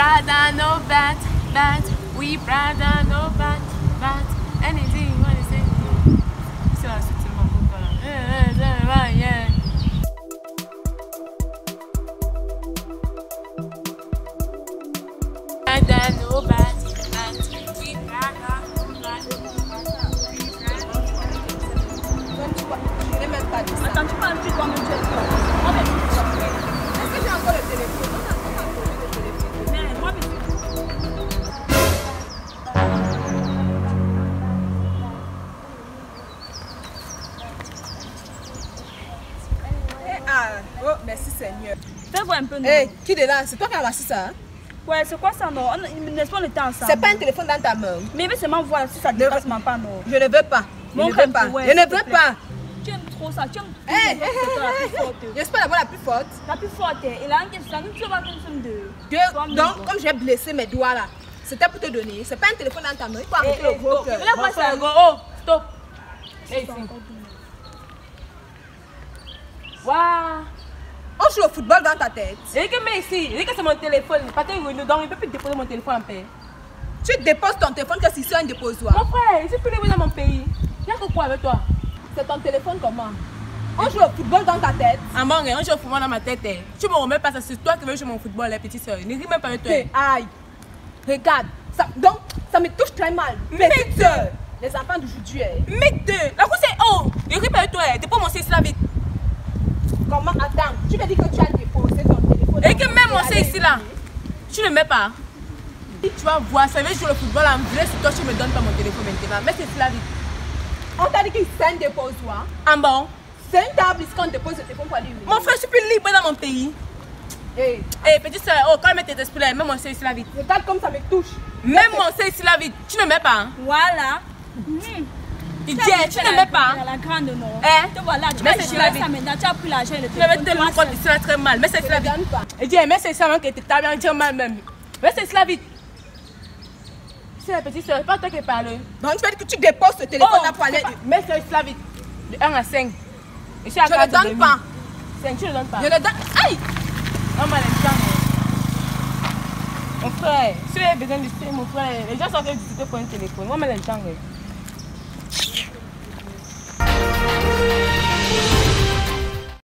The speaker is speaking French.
brother, no bat, bat. We brother, no bat, bat. Anything you want to say? C'est la suite, c'est mon copain. Yeah. Brother, no bat, bat. We brother, no bat, Je n'ai même pas dit ça. Attends, tu parles plus comme tu es. Est-ce que j'ai encore le téléphone? On a encore le téléphone. Mais moi, Oh, merci Seigneur. fais voir un peu. Hé, qui est là? C'est toi qui as reçu ça? Hein? Ouais, c'est quoi ça, non? N'est-ce pas, on était ensemble? C'est pas un téléphone dans ta main. Mais il seulement voir si ça dépasse ma part, non? Je ne veux pas. Je Mon ne veux pas. ouais, Je ne s'il te veux plaît. pas. Tu aimes trop ça, tu aimes trop Hé, ça, c'est toi la plus forte. J'espère la voix la plus forte. La plus forte, et là, tu vas comme de... Donc, comme j'ai blessé mes doigts là, c'était pour te donner. C'est pas un téléphone dans ta main. Il faut arrêter le gros cœur. Là, ça go. Oh, stop. Hey, ici. Waouh. On joue au football dans ta tête. Et que mais ici, et que c'est mon téléphone. Pas donc il ne peut plus déposer mon téléphone en paix. Tu déposes ton téléphone que si c'est un déposoir. Mon frère, je peux le voir dans mon pays. Il y a que quoi avec toi? C'est ton téléphone comment? On joue au football dans ta tête. Ah bon, on joue au football dans ma tête. Tu me remets pas ça, c'est toi qui veux jouer mon football, la petite soeur. Ne ris même pas avec toi. Aïe. Regarde. Donc, ça me touche très mal. Petite soeur. Les enfants d'aujourd'hui. Mec de, la couche c'est oh. Ne ris pas avec toi. T'es pas mon c'est là vite. Comment? Attends. Tu me dis que tu as déposé ton téléphone. Et que même mon c'est ici là. Tu ne mets pas. Tu vas voir, ça veut jouer le football en vrai, si toi tu me donnes pas mon téléphone maintenant. Mais c'est là vite. On t'a dit que c'est un déposoir. Ah bon? C'est un table ici qu'on dépose le téléphone pour aller. Mon frère, je suis plus libre dans mon pays. Hey. Eh, petite soeur, oh, calme tes esprits là, même mon c'est ici là vite. Regarde comme ça me touche. Même mon c'est ici là vite. Tu ne mets pas. Voilà. Tu dis, tu ne mets pas. La grande, non? Hein? Te voilà, tu Mais vas c'est gérer la vie. ça maintenant, tu as pris l'argent et le Tu avais téléphone. tellement compte ici là très mal. Mais c'est ici là vite. donne pas. Et dis, mais c'est ça même que tu t'as bien dit mal même. Mais c'est ici là vite. C'est la petite soeur, c'est pas toi qui parle. Donc tu veux dire que tu déposes ce téléphone là pour aller. Mais c'est ici là vite. De 1 à 5. Et je Je ne donne pas. 5, tu ne donnes pas. Je le donne. Aïe! On m'a l'instant. Mon frère, si tu as besoin de suivre mon frère, les gens sont en train de discuter pour un téléphone. On m'a l'instant.